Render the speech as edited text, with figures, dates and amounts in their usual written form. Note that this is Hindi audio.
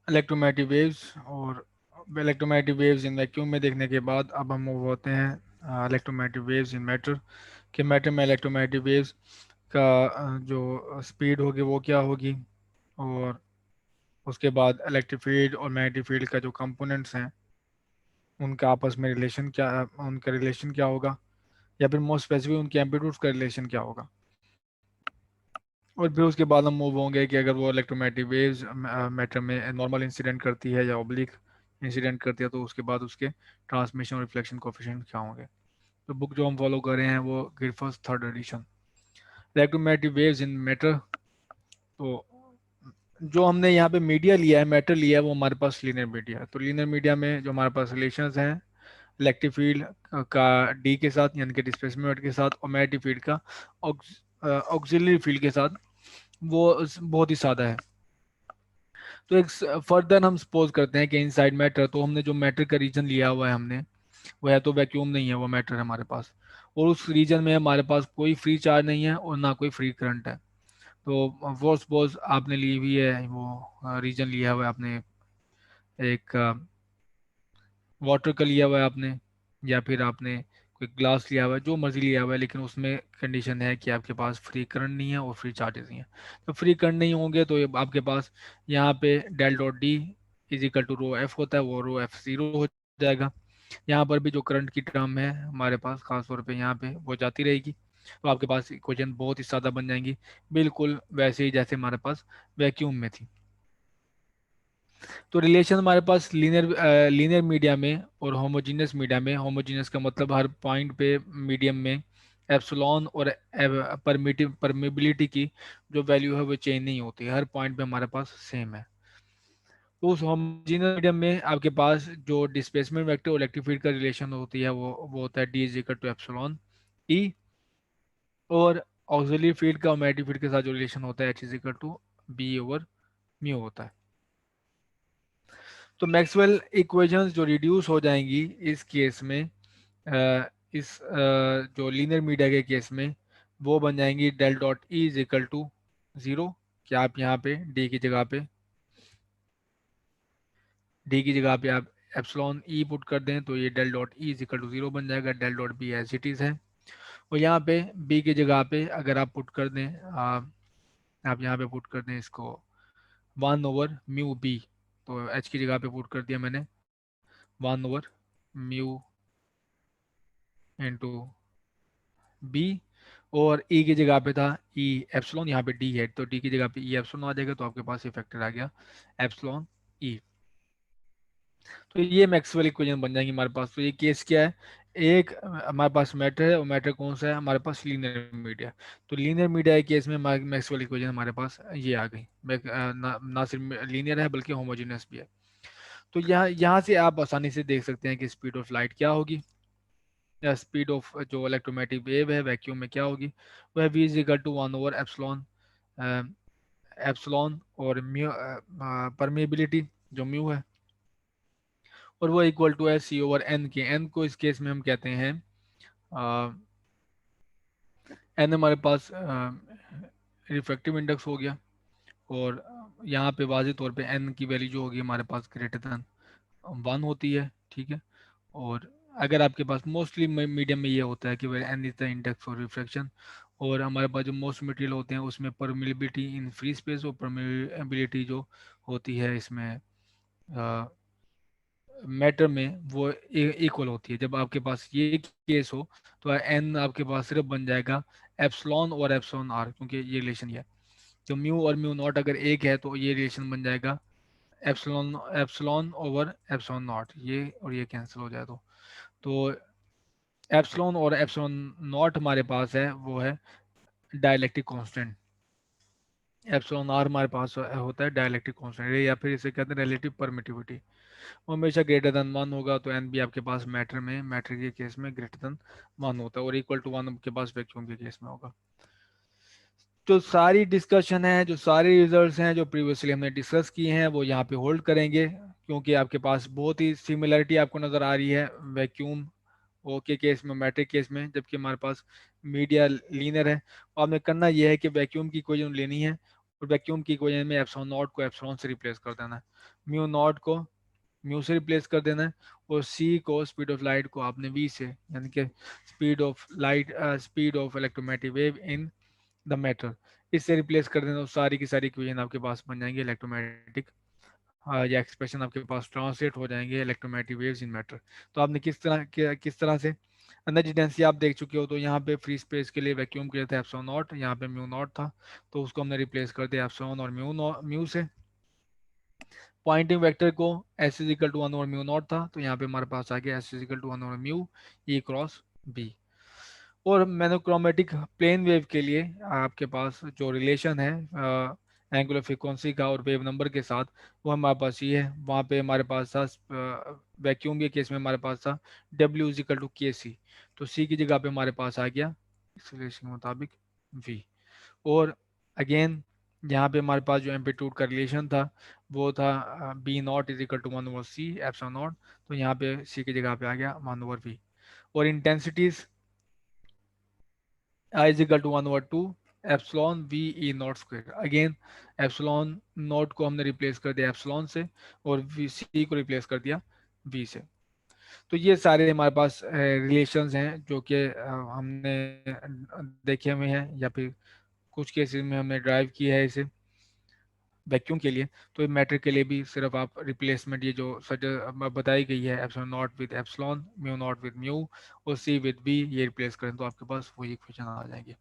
इलेक्ट्रोमैग्नेटिक वेव्स और इलेक्ट्रोमैग्नेटिक वेव्स इन वैक्यूम में देखने के बाद अब हम मूव होते हैं इलेक्ट्रोमैग्नेटिक वेव्स इन मैटर कि मैटर में इलेक्ट्रोमैग्नेटिक वेव्स का जो स्पीड होगी वो क्या होगी, और उसके बाद इलेक्ट्रिक फील्ड और मैग्नेटिक फील्ड का जो कंपोनेंट्स हैं उनका आपस में रिलेशन क्या, उनका रिलेशन क्या होगा, या फिर मोस्ट स्पेसिफिक उनके एम्पलीट्यूड्स का रिलेशन क्या होगा। और फिर उसके बाद हम मूव होंगे कि अगर वो इलेक्ट्रोमैग्नेटिक वेव्स मैटर में नॉर्मल इंसिडेंट करती है या ऑब्लिक इंसिडेंट करती है, तो उसके बाद उसके ट्रांसमिशन और रिफ्लेक्शन कोफिशिएंट क्या होंगे। तो बुक जो हम फॉलो कर रहे हैं वो Griffiths third edition, electromagnetic waves in matter. तो जो हमने यहाँ पे मीडिया लिया है, मैटर लिया है, वो हमारे पास लीनियर मीडिया है। तो लीनियर मीडिया में जो हमारे पास रिलेशंस हैं इलेक्ट्रिक फील्ड का डी के साथ यानी कि डिस्प्लेसमेंट के साथ, और मैग्नेटिक फील्ड का ऑक्सिलरी फील्ड के साथ, वो बहुत ही सादा है। तो एक फर्दर हम सपोज करते हैं कि इनसाइड मैटर, तो हमने जो मैटर का रीजन लिया हुआ है हमने, वो है तो वैक्यूम नहीं है, वो मैटर है हमारे पास, और उस रीजन में हमारे पास कोई फ्री चार्ज नहीं है और ना कोई फ्री करंट है। तो वो सपोज आपने ली हुई है, वो रीजन लिया हुआ है आपने, एक वाटर का लिया हुआ है आपने, या फिर आपने कोई ग्लास लिया हुआ है, जो मर्जी लिया हुआ है, लेकिन उसमें कंडीशन है कि आपके पास फ्री करंट नहीं है और फ्री चार्जेस नहीं है। तो फ्री करंट नहीं होंगे तो ये आपके पास यहाँ पे del dot D is equal to rho f होता है, वो रो एफ जीरो हो जाएगा। यहाँ पर भी जो करंट की टर्म है हमारे पास खासतौर पे यहाँ पे वो जाती रहेगी। तो आपके पास इक्वेशन बहुत ही सादा बन जाएंगी, बिल्कुल वैसे ही जैसे हमारे पास वैक्यूम में थी। तो रिलेशन हमारे पास लीनियर लीनियर मीडिया में और होमोजीनियस मीडिया में, होमोजीनियस का मतलब हर पॉइंट पे मीडियम में एप्सिलॉन और परमिबिलिटी की जो वैल्यू है वो चेंज नहीं होती, हर पॉइंट पे हमारे पास सेम है। तो उस होमोजीनियस मीडियम में आपके पास जो डिस्प्लेसमेंट वेक्टर और इलेक्ट्रिक फील्ड का रिलेशन होती है वो होता है D is equal to epsilon E, और ऑक्सिलरी फील्ड का और मैग्नेटिक फील्ड के साथ जो रिलेशन होता है H is equal to B over mu होता है। तो मैक्सवेल इक्वेशंस जो रिड्यूस हो जाएंगी इस केस में, जो लीनियर मीडिया के केस में, वो बन जाएंगी del dot E is equal to zero. क्या आप यहाँ पे डी की जगह पे आप एप्सिलॉन ई पुट कर दें तो ये del dot E is equal to zero बन जाएगा, del dot B as it is है। और यहाँ पे बी की जगह पे अगर आप पुट कर दें, आप यहाँ पे पुट कर दें इसको 1 ओवर म्यू बी, तो एच की जगह पे पुट कर दिया मैंने 1 ओवर म्यू इंटू बी, और ई की जगह पे था ई एप्सिलॉन, यहाँ पे डी है तो डी की जगह पे ई एप्सिलॉन आ जाएगा, तो आपके पास ये फैक्टर आ गया एप्सिलॉन ई। तो ये मैक्सवेल इक्वेशन बन जाएंगी हमारे पास। तो ये केस क्या है, एक हमारे पास मैटर है और मैटर कौन सा है हमारे पास, लीनियर मीडिया। तो लीनियर मीडिया के केस में मैक्सवेल इक्वेशन हमारे पास ये आ गई। ना सिर्फ लीनियर है बल्कि होमोजेनियस भी है। तो यहाँ से आप आसानी से देख सकते हैं कि स्पीड ऑफ लाइट क्या होगी, या स्पीड ऑफ जो इलेक्ट्रोमैग्नेटिक वेव है वैक्यूम में क्या होगी। वह v is equal to 1 over epsilon, epsilon और म्यू परमेबिलिटी जो म्यू है, और वो इक्वल टू है सी ओवर एन के। एन को इस केस में हम कहते हैं एन हमारे पास रिफ्रैक्टिव इंडेक्स हो गया, और यहाँ पे वाज़िह तौर पे एन की वैल्यू जो होगी हमारे पास ग्रेटर दैन 1 होती है, ठीक है। और अगर आपके पास मोस्टली मीडियम में ये होता है कि where n is the index for refraction, और हमारे पास जो मोस्ट मटेरियल होते हैं उसमें परमिबिलिटी इन फ्री स्पेस और परमिबिलिटी जो होती है इसमें मैटर में वो इक्वल होती है। जब आपके पास ये केस हो तो एन आपके पास सिर्फ बन जाएगा एप्सिलॉन और एप्सिलॉन आर, क्योंकि ये रिलेशन ये है। तो म्यू और म्यू नॉट अगर एक है तो ये रिलेशन बन जाएगा epsilon epsilon over epsilon not, ये और ये कैंसिल हो जाए तो एप्सिलॉन और एप्सिलॉन नॉट हमारे पास है वो है डाइलेक्ट्रिक कांस्टेंट, एप्सिलॉन आर हमारे पास होता है डाइलेक्ट्रिक कांस्टेंट, या फिर इसे कहते हैं रिलेटिव परमिटिविटी। वो हमेशा ग्रेटर देन 1 होगा, तो एन भी आपके पास मैटर के केस में ग्रेटर देन 1 होता है, और इक्वल टू 1 आपके पास वैक्यूम के केस में होगा। जो सारी डिस्कशन है, जो सारे रिजल्ट्स हैं जो प्रीवियसली हमने डिस्कस किए हैं वो यहाँ पे होल्ड करेंगे, क्योंकि आपके पास बहुत ही सिमिलरिटी आपको नज़र आ रही है वैक्यूम ओ के केस में मैट्रिक केस में, जबकि हमारे पास मीडिया लीनर है। और हमें करना यह है कि वैक्यूम की इक्वेशन लेनी है और वैक्यूम की इक्वेशन में एप्सिलॉन नॉट को एप्सिलॉन से रिप्लेस कर देना है, म्यू नॉट को म्यू से रिप्लेस कर देना है, और सी को स्पीड ऑफ लाइट को आपने वी से, यानी कि speed of light, speed of electromagnetic wave in the matter, इससे रिप्लेस कर देना, तो सारी की सारी इक्वेशन आपके पास बन जाएंगे इलेक्ट्रोमैग्नेटिक, या एक्सप्रेशन आपके पास ट्रांसलेट हो जाएंगे इलेक्ट्रोमैग्नेटिक वेव्स इन मैटर। तो आपने किस तरह से एनर्जी डेंसिटी आप देख चुके हो, तो यहाँ पे फ्री स्पेस के लिए वैक्यूम के लिए था एप्सिलॉन नॉट, यहाँ पे म्यू नॉट था, तो उसको हमने रिप्लेस कर दिया एप्सिलॉन और म्यू से। पॉइंटिंग वेक्टर को S is equal to one और म्यू नॉट था, तो यहाँ पे हमारे पास आ गया S is equal to one और म्यू ई क्रॉस बी। और मोनोक्रोमेटिक प्लेन वेव के लिए आपके पास जो रिलेशन है एंगुलर फ्रीक्वेंसी का और वेव नंबर के साथ, वो हमारे पास ये है। वहाँ पे हमारे पास था वैक्यूम के केस में हमारे पास था डब्ल्यू इज इक्वल टू के सी, तो सी की जगह पे हमारे पास आ गया इस रिलेशन के मुताबिक वी। और अगेन यहाँ पे हमारे पास जो एम्पलीट्यूड का रिलेशन था वो था B naught is equal to one over C epsilon naught, तो यहाँ पे सी की जगह पे आ गया वन ओवर वी। और intensities I is equal to one over two epsilon V E naught square. Again epsilon naught को हमने रिप्लेस कर दिया एप्सिलॉन से, और वी सी को रिप्लेस कर दिया वी से। तो ये सारे हमारे पास रिलेशंस हैं जो कि हमने देखे हुए हैं, या फिर कुछ केसेस में हमने ड्राइव किया है इसे वैक्यूम के लिए। तो मैटर के लिए भी सिर्फ आप रिप्लेसमेंट, ये जो सज बताई गई है epsilon not with epsilon, mu naught with mu, और सी विद बी, ये रिप्लेस करें तो आपके पास वही इक्वेशन आ जाएंगे।